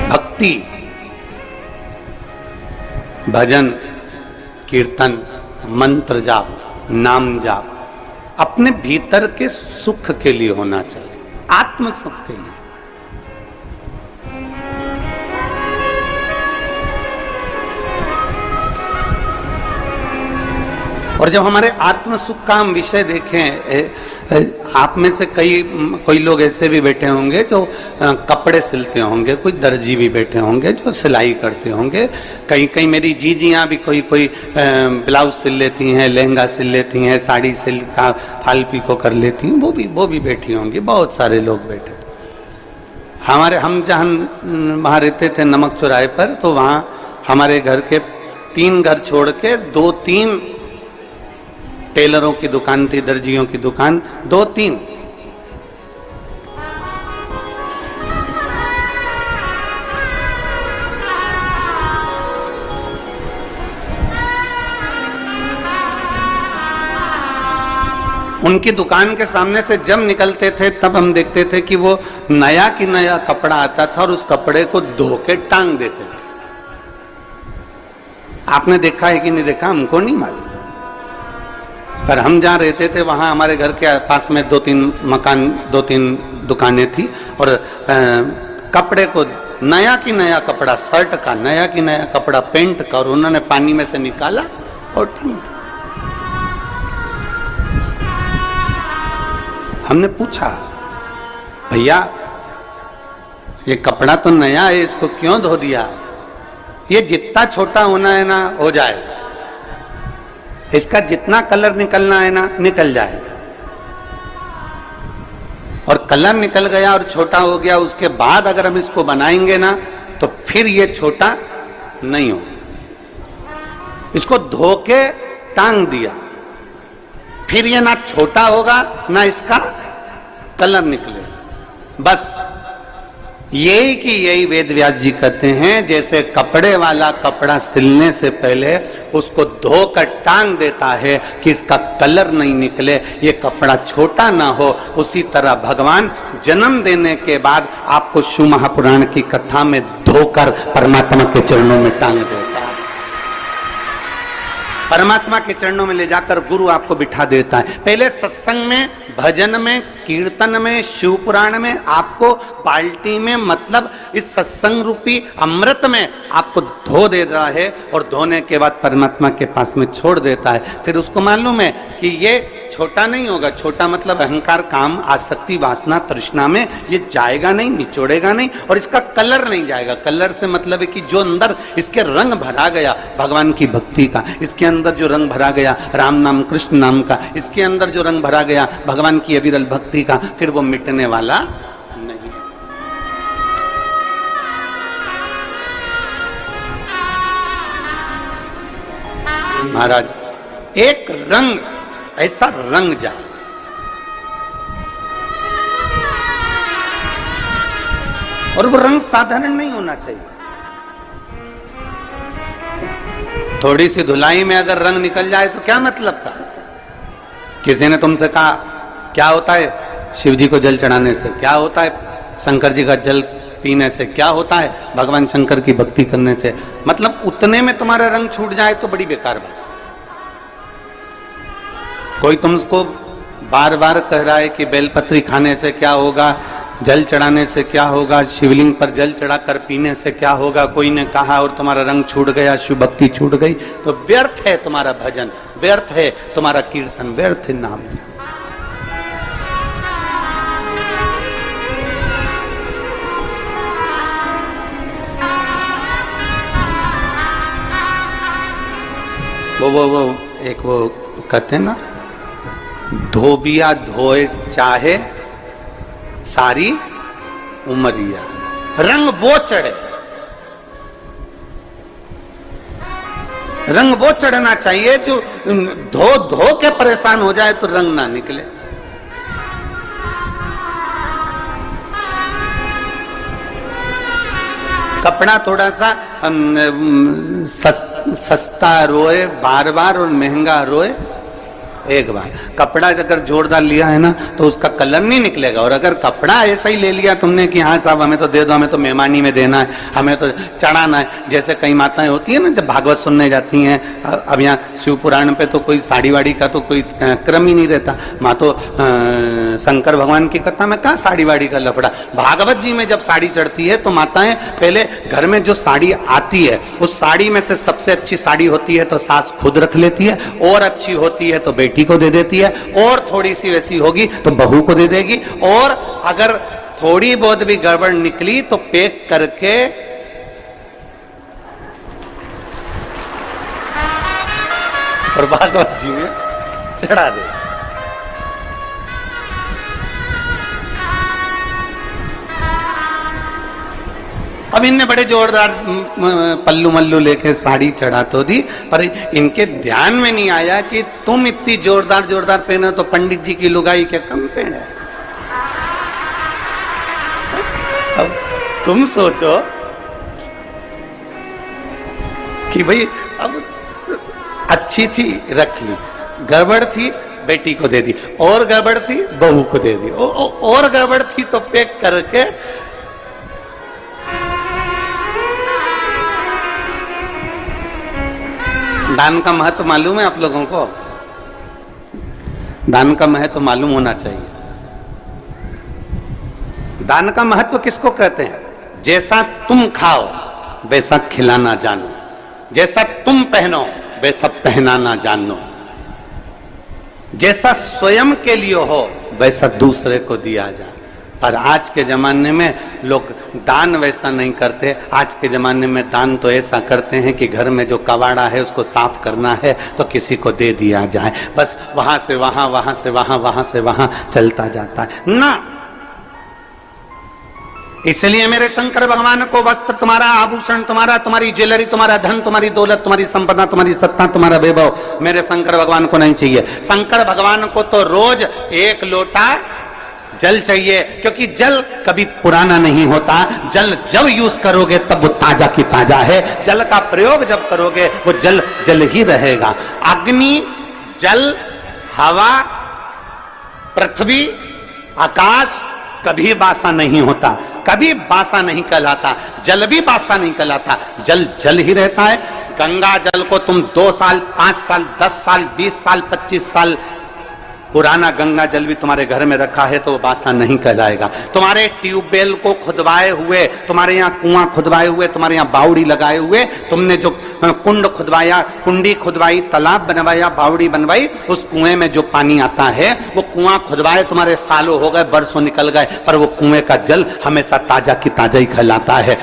भक्ति, भजन, कीर्तन, मंत्र जाप, नाम जाप अपने भीतर के सुख के लिए होना चाहिए, आत्म सुख के लिए। और जब हमारे आत्म सुख का हम विषय देखें, आप में से कोई लोग ऐसे भी बैठे होंगे जो कपड़े सिलते होंगे, कोई दर्जी भी बैठे होंगे जो सिलाई करते होंगे, कहीं मेरी जीजियाँ भी कोई ब्लाउज सिल लेती हैं, लहंगा सिल लेती हैं, साड़ी सिल का फाल पीको कर लेती हैं, वो भी बैठी होंगी, बहुत सारे लोग बैठे। हम जहाँ वहाँ रहते थे नमक चौराहे पर, तो वहाँ हमारे घर के 3 घर छोड़ के 2-3 टेलरों की दुकान थी, दर्जियों की दुकान 2-3। उनकी दुकान के सामने से जब निकलते थे तब हम देखते थे कि वो नया की नया कपड़ा आता था और उस कपड़े को धो के टांग देते थे। आपने देखा है कि नहीं देखा हमको नहीं मालूम, पर हम जहाँ रहते थे वहाँ हमारे घर के पास में 2-3 दुकानें थी और कपड़े को नया की नया कपड़ा, शर्ट का नया की नया कपड़ा पेंट कर उन्होंने पानी में से निकाला और टांग दिया। हमने पूछा, भैया ये कपड़ा तो नया है, इसको क्यों धो दिया? ये जितना छोटा होना है ना हो जाएगा, इसका जितना कलर निकलना है ना निकल जाएगा, और कलर निकल गया और छोटा हो गया, उसके बाद अगर हम इसको बनाएंगे ना तो फिर ये छोटा नहीं होगा। इसको धो के टांग दिया, फिर ये ना छोटा होगा ना इसका कलर निकले। बस यही वेद व्यास जी कहते हैं, जैसे कपड़े वाला कपड़ा सिलने से पहले उसको धोकर टांग देता है कि इसका कलर नहीं निकले, ये कपड़ा छोटा ना हो, उसी तरह भगवान जन्म देने के बाद आपको शिव महापुराण की कथा में धोकर परमात्मा के चरणों में टांग देता है। परमात्मा के चरणों में ले जाकर गुरु आपको बिठा देता है। पहले सत्संग में, भजन में, कीर्तन में, शिव पुराण में आपको बाल्टी में, मतलब इस सत्संग रूपी अमृत में आपको धो देता है और धोने के बाद परमात्मा के पास में छोड़ देता है। फिर उसको मालूम है कि ये छोटा नहीं होगा, छोटा मतलब अहंकार, काम, आसक्ति, वासना, तृष्णा में ये जाएगा नहीं, निचोड़ेगा नहीं, और इसका कलर नहीं जाएगा। कलर से मतलब है कि जो अंदर इसके रंग भरा गया भगवान की भक्ति का, इसके अंदर जो रंग भरा गया राम नाम कृष्ण नाम का, इसके अंदर जो रंग भरा गया भगवान की अविरल भक्ति का, फिर वो मिटने वाला नहीं। महाराज एक रंग ऐसा रंग जाए, और वो रंग साधारण नहीं होना चाहिए। थोड़ी सी धुलाई में अगर रंग निकल जाए तो क्या मतलब था? किसी ने तुमसे कहा क्या होता है शिव जी को जल चढ़ाने से, क्या होता है शंकर जी का जल पीने से, क्या होता है भगवान शंकर की भक्ति करने से, मतलब उतने में तुम्हारा रंग छूट जाए तो बड़ी बेकार बात। कोई तुमको बार बार कह रहा है कि बेलपत्री खाने से क्या होगा, जल चढ़ाने से क्या होगा, शिवलिंग पर जल चढ़ाकर पीने से क्या होगा, कोई ने कहा और तुम्हारा रंग छूट गया, शिव भक्ति छूट गई, तो व्यर्थ है तुम्हारा भजन, व्यर्थ है तुम्हारा कीर्तन, व्यर्थ है नाम। वो एक वो कहते हैं ना, धोबिया धोए चाहे सारी उमरिया, रंग वो चढ़े, रंग वो चढ़ना चाहिए जो धो धो के परेशान हो जाए तो रंग ना निकले। कपड़ा थोड़ा सा सस्ता रोए बार बार और महंगा रोए एक बार। कपड़ा अगर जोरदार लिया है ना तो उसका कलर नहीं निकलेगा, और अगर कपड़ा ऐसा ही ले लिया तुमने कि हाँ साहब हमें तो दे दो, हमें तो मेहमानी में देना है, हमें तो चढ़ाना है, जैसे कई माताएं होती है ना जब भागवत सुनने जाती हैं, अब यहाँ शिव पुराण पे तो कोई साड़ी वाड़ी का तो कोई क्रम ही नहीं रहता, माँ तो शंकर भगवान की कथा में कहाँ साड़ी वाड़ी का लफड़ा। भागवत जी में जब साड़ी चढ़ती है तो माताएं पहले घर में जो साड़ी आती है उस साड़ी में से सबसे अच्छी साड़ी होती है तो सास खुद रख लेती है, और अच्छी होती है तो बेटी को दे देती है, और थोड़ी सी वैसी होगी तो बहू को दे देगी, और अगर थोड़ी बहुत भी गड़बड़ निकली तो पैक करके और भागवत जी में चढ़ा दे। अब इनने बड़े जोरदार पल्लू मल्लू लेके साड़ी चढ़ा तो दी, पर इनके ध्यान में नहीं आया कि तुम इतनी जोरदार जोरदार पहने तो पंडित जी की लुगाई क्या कम पहने। अब तुम सोचो कि भाई अब अच्छी थी रख ली, गड़बड़ थी बेटी को दे दी, और गड़बड़ थी बहू को दे दी, और गड़बड़ थी तो पैक करके। दान का महत्व मालूम है आप लोगों को? दान का महत्व मालूम होना चाहिए। दान का महत्व किसको कहते हैं? जैसा तुम खाओ वैसा खिलाना जानो, जैसा तुम पहनो वैसा पहनाना जानो, जैसा स्वयं के लिए हो वैसा दूसरे को दिया जाए। पर आज के जमाने में लोग दान वैसा नहीं करते। आज के जमाने में दान तो ऐसा करते हैं कि घर में जो कबाड़ा है उसको साफ करना है तो किसी को दे दिया जाए, बस वहां से वहां, वहां से वहां, वहां से वहां चलता जाता है ना। इसलिए मेरे शंकर भगवान को वस्त्र तुम्हारा, आभूषण तुम्हारा, तुम्हारी ज्वेलरी, तुम्हारा धन, तुम्हारी दौलत, तुम्हारी संपदा, तुम्हारी सत्ता, तुम्हारा वैभव मेरे शंकर भगवान को नहीं चाहिए। शंकर भगवान को तो रोज एक लोटा जल चाहिए, क्योंकि जल कभी पुराना नहीं होता। जल जब यूज करोगे तब वो ताजा की ताजा है, जल का प्रयोग जब करोगे वो जल जल ही रहेगा। अग्नि, जल, हवा, पृथ्वी, आकाश कभी बासा नहीं होता, कभी बासा नहीं कहलाता। जल भी बासा नहीं कहलाता, जल जल ही रहता है। गंगा जल को तुम 2 साल, 5 साल, 10 साल, 20 साल, 25 साल पुराना गंगा जल भी तुम्हारे घर में रखा है तो वो बासा नहीं कहलाएगा। तुम्हारे ट्यूबवेल को खुदवाए हुए, तुम्हारे यहाँ कुआं खुदवाए हुए, तुम्हारे यहाँ बावड़ी लगाए हुए, तुमने जो कुंड खुदवाया, कुंडी खुदवाई, तालाब बनवाया, बावड़ी बनवाई, उस कुएं में जो पानी आता है वो कुआं खुदवाए तुम्हारे सालों हो गए, बरसों निकल गए, पर वो कुएं का जल हमेशा ताजा की ताजा ही कहलाता है।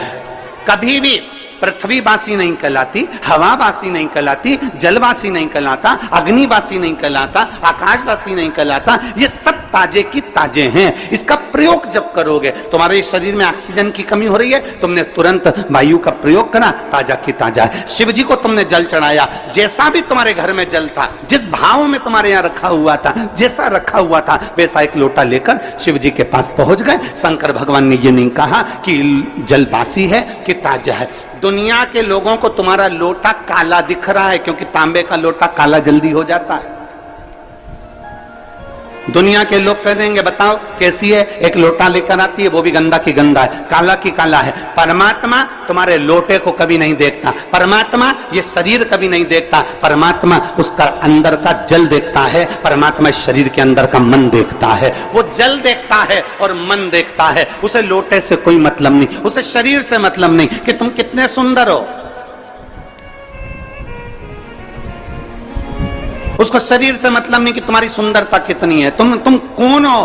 कभी भी पृथ्वी बासी नहीं कहलाती, हवा बासी नहीं कहलाती, जलवासी नहीं कहलाता, अग्निवासी नहीं कहलाता, आकाशवासी नहीं कहलाता। ये सब ताजे की ताजे हैं। इसका प्रयोग जब करोगे, तुम्हारे शरीर में ऑक्सीजन की कमी हो रही है, तुमने तुरंत वायु का प्रयोग करा, ताजा की ताजा है। शिव जी को तुमने जल चढ़ाया, जैसा भी तुम्हारे घर में जल था, जिस भाव में तुम्हारे यहाँ रखा हुआ था, जैसा रखा हुआ था वैसा एक लोटा लेकर शिव जी के पास पहुंच गए। शंकर भगवान ने ये नहीं कहा कि जल बासी है कि ताजा है। दुनिया के लोगों को तुम्हारा लोटा काला दिख रहा है, क्योंकि तांबे का लोटा काला जल्दी हो जाता है। दुनिया के लोग कह देंगे बताओ कैसी है, एक लोटा लेकर आती है वो भी गंदा की गंदा है, काला की काला है। परमात्मा तुम्हारे लोटे को कभी नहीं देखता, परमात्मा ये शरीर कभी नहीं देखता, परमात्मा उसका अंदर का जल देखता है, परमात्मा शरीर के अंदर का मन देखता है। वो जल देखता है और मन देखता है, उसे लोटे से कोई मतलब नहीं, उसे शरीर से मतलब नहीं कि तुम कितने सुंदर हो, उसको शरीर से मतलब नहीं कि तुम्हारी सुंदरता कितनी है, तुम कौन हो,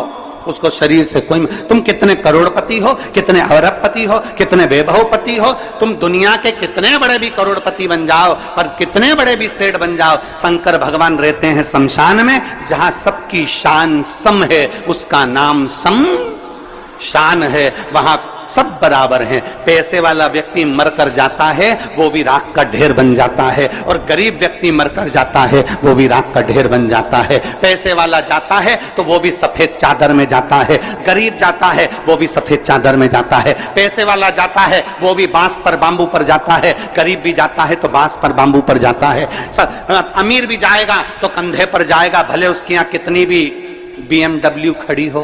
उसको शरीर से कोई। तुम कितने करोड़पति हो, कितने अरबपति हो, कितने वैभवपति हो, तुम दुनिया के कितने बड़े भी करोड़पति बन जाओ, पर कितने बड़े भी सेठ बन जाओ, शंकर भगवान रहते हैं शमशान में, जहां सबकी शान सम है, उसका नाम सम शान है। वहां सब बराबर हैं। पैसे वाला व्यक्ति मरकर जाता है वो भी राख का ढेर बन जाता है, और गरीब व्यक्ति मरकर जाता है वो भी राख का ढेर बन जाता है। पैसे वाला जाता है तो वो भी सफेद चादर में जाता है, गरीब जाता है वो भी सफेद चादर में जाता है। पैसे वाला जाता है वो भी बांस पर बांबू पर जाता है, गरीब भी जाता है तो बांस पर बांबू पर जाता है। अमीर भी जाएगा तो कंधे पर जाएगा, भले उसके यहाँ कितनी भी BMW खड़ी हो,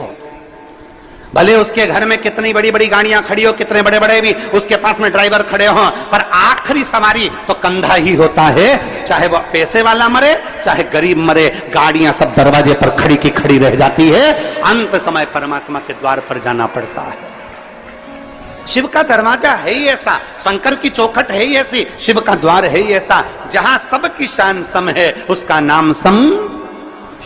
भले उसके घर में कितनी बड़ी बड़ी गाड़ियां खड़ी हो, कितने बड़े बड़े भी उसके पास में ड्राइवर खड़े हो, पर आखिरी सवारी तो कंधा ही होता है। चाहे वो पैसे वाला मरे चाहे गरीब मरे, गाड़ियां सब दरवाजे पर खड़ी की खड़ी रह जाती है। अंत समय परमात्मा के द्वार पर जाना पड़ता है। शिव का दरवाजा है ही ऐसा, शंकर की चौखट है ही ऐसी, शिव का द्वार है ही ऐसा, जहां सबकी शान सम है, उसका नाम सम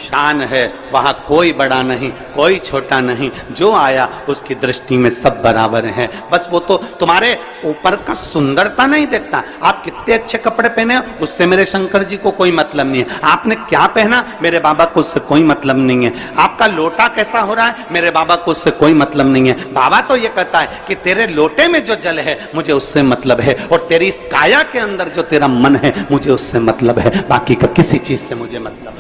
शान है। वहां कोई बड़ा नहीं कोई छोटा नहीं, जो आया उसकी दृष्टि में सब बराबर हैं। बस वो तो तुम्हारे ऊपर का सुंदरता नहीं देखता, आप कितने अच्छे कपड़े पहने हो उससे मेरे शंकर जी को कोई मतलब नहीं है, आपने क्या पहना मेरे बाबा को उससे कोई मतलब नहीं है, आपका लोटा कैसा हो रहा है मेरे बाबा को उससे कोई मतलब नहीं है। बाबा तो ये कहता है कि तेरे लोटे में जो जल है मुझे उससे मतलब है, और तेरी इस काया के अंदर जो तेरा मन है मुझे उससे मतलब है, बाकी का किसी चीज से मुझे मतलब है।